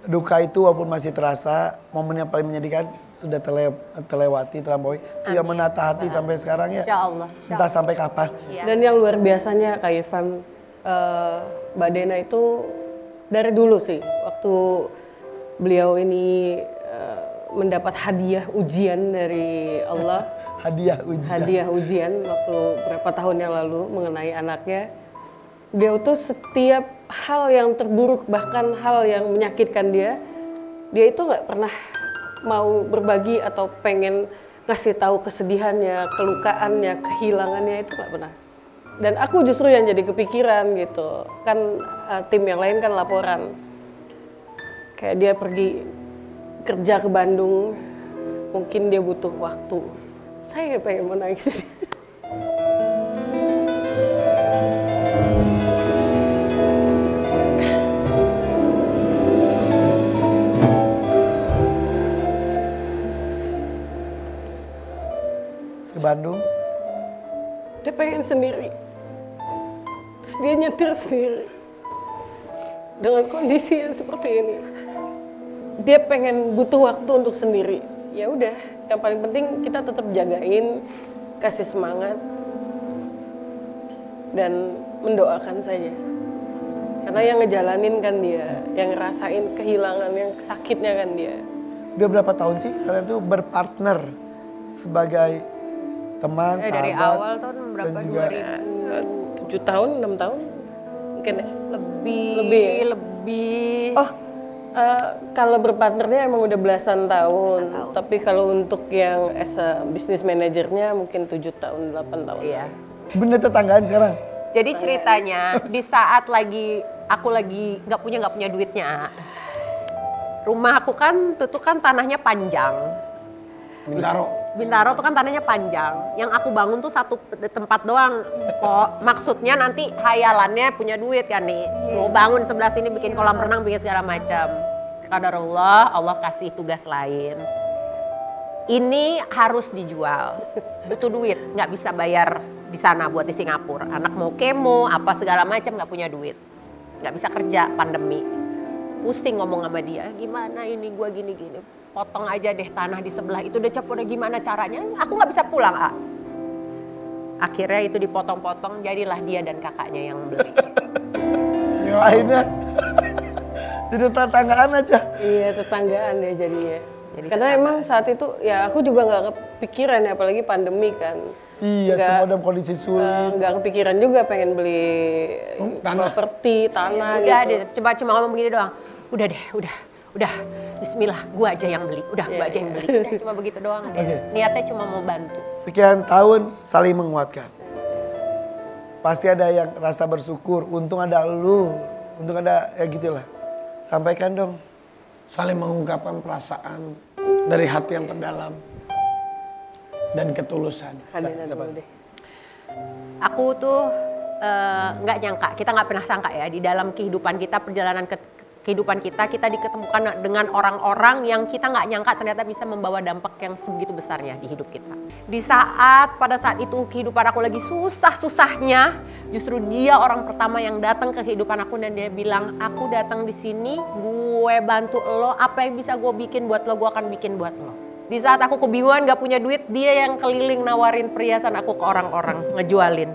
duka itu walaupun masih terasa, momen yang paling menyedihkan sudah terlewati, terlampaui. Yang menata hati sampai sekarang ya. Insya Allah. Entah sampai kapan. Dan yang luar biasanya Kak Irfan, Mbak Dena itu dari dulu sih, waktu beliau ini mendapat hadiah ujian dari Allah. Hadiah ujian. Hadiah ujian waktu beberapa tahun yang lalu mengenai anaknya. Beliau tuh setiap hal yang terburuk, bahkan hal yang menyakitkan dia itu nggak pernah mau berbagi atau pengen ngasih tahu kesedihannya, kelukaannya, kehilangannya, itu nggak pernah. Dan aku justru yang jadi kepikiran gitu, kan tim yang lain kan laporan. Kayak dia pergi kerja ke Bandung, mungkin dia butuh waktu. Saya pengen menangis. Ke Bandung. Dia pengen sendiri. Terus dia nyetir sendiri. Dengan kondisi yang seperti ini. Dia pengen butuh waktu untuk sendiri. Ya udah, yang paling penting kita tetap jagain, kasih semangat, dan mendoakan saja. Karena yang ngejalanin kan dia, yang ngerasain kehilangan, yang sakitnya kan dia. Udah berapa tahun sih kalian tuh berpartner sebagai teman, sahabat? Dari awal tahun berapa? 7 tahun, 6 tahun? Mungkin ya? Lebih. Oh, kalau berpartnernya emang udah belasan tahun. Tapi kalau untuk yang as a business manajernya mungkin 7 tahun, 8 tahun. Iya. Bener tetanggaan sekarang? Jadi ceritanya di saat aku lagi nggak punya duitnya, rumah aku kan itu kan tanahnya panjang. Bintaro tuh kan tanahnya panjang. Yang aku bangun tuh satu tempat doang. Kok maksudnya nanti hayalannya punya duit kan nih. Mau bangun sebelah sini bikin kolam renang, bikin segala macam. Qadarullah, Allah kasih tugas lain. Ini harus dijual. Butuh duit, nggak bisa bayar di sana buat di Singapura. Anak mau kemo, apa segala macam, nggak punya duit. Nggak bisa kerja, pandemi. Pusing ngomong sama dia, gimana ini gua gini-gini. Potong aja deh tanah di sebelah itu, udah udah gimana caranya, aku nggak bisa pulang. Akhirnya itu dipotong-potong, jadilah dia dan kakaknya yang beli. Akhirnya jadi tetanggaan aja. Iya, tetanggaan ya jadinya. Karena emang saat itu ya aku juga nggak kepikiran ya, apalagi pandemi kan. Iya, semua dalam kondisi sulit. Nggak kepikiran juga pengen beli properti, tanah udah gitu. deh, cuma ngomong begini doang. Udah deh, udah. Bismillah, gua aja yang beli. Gua aja yang beli. Udah, cuma begitu doang deh. Okay. Niatnya cuma mau bantu. Sekian tahun saling menguatkan. Pasti ada yang rasa bersyukur, untung ada lu, untung ada ya gitulah. Sampaikan dong. Saling mengungkapkan perasaan dari hati yang terdalam dan ketulusan. Aku tuh nggak nyangka, kita nggak pernah sangka ya di dalam kehidupan kita, perjalanan kehidupan kita diketemukan dengan orang-orang yang kita nggak nyangka ternyata bisa membawa dampak yang sebegitu besarnya di hidup kita. Pada saat itu kehidupan aku lagi susah-susahnya, justru dia orang pertama yang datang ke kehidupan aku dan dia bilang, aku datang di sini, gue bantu lo, apa yang bisa gue bikin buat lo, gue akan bikin buat lo. Di saat aku kebingungan gak punya duit, dia yang keliling nawarin perhiasan aku ke orang-orang, ngejualin.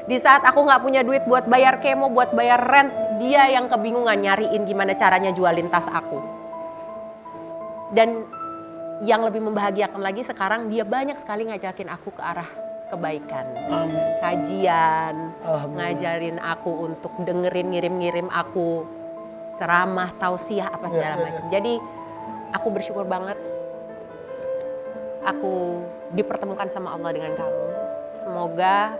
Di saat aku gak punya duit buat bayar kemo, buat bayar rent, dia yang kebingungan nyariin gimana caranya jualin tas aku. Dan yang lebih membahagiakan lagi sekarang, dia banyak sekali ngajakin aku ke arah kebaikan. Amin. Kajian, ngajarin aku untuk dengerin, ngirim-ngirim aku ceramah, tausiah, apa segala macam. Jadi aku bersyukur banget aku dipertemukan sama Allah dengan kamu. Semoga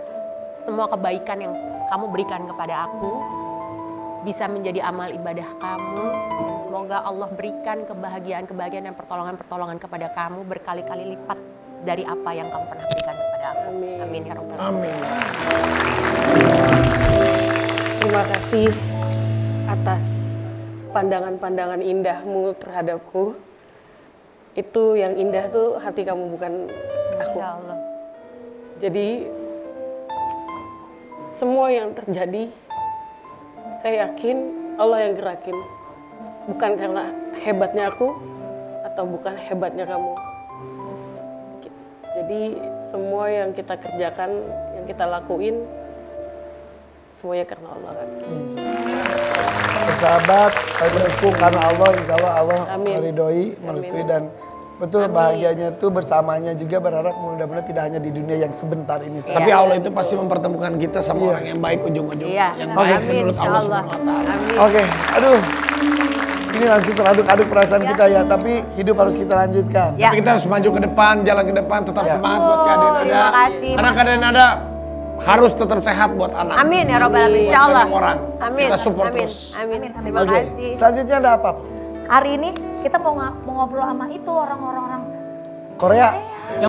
semua kebaikan yang kamu berikan kepada aku bisa menjadi amal ibadah kamu. Semoga Allah berikan kebahagiaan-kebahagiaan dan pertolongan-pertolongan kepada kamu berkali-kali lipat dari apa yang kamu pernah berikan kepada aku. Amin. Amin ya Rabbal alamin. Amin. Terima kasih atas pandangan-pandangan indahmu terhadapku. Itu yang indah tuh hati kamu, bukan aku. Insya Allah. Jadi semua yang terjadi, saya yakin Allah yang gerakin. bukan karena hebatnya aku atau bukan hebatnya kamu. Jadi semua yang kita kerjakan, yang kita lakuin, semuanya karena Allah kan. Bersahabat, mendukung karena Allah, insya Allah Allah Amin. meridhoi, merestui dan betul bahagianya tuh bersamanya juga berharap mudah-mudahan tidak hanya di dunia yang sebentar ini. Tapi Allah itu pasti mempertemukan kita sama orang yang baik ujung-ujungnya. Iya. Yang Oke. baik Amin, menurut insya Allah Allah. Subhanahu wa Ta'ala. Amin. Oke, aduh. Ini langsung teraduk-aduk perasaan kita ya, tapi hidup harus kita lanjutkan. Ya. Tapi kita harus maju ke depan, jalan ke depan, tetap Ya. semangat buat Kak Denada. Terima kasih. Karena Kak Denada harus tetap sehat buat anak. Amin ya Robbal Alamin, Buat insya Allah. banyak orang. Amin. Kita support Amin. terus. Amin. Terima Oke, kasih. selanjutnya ada apa? Hari ini kita mau ngobrol sama itu orang-orang Korea.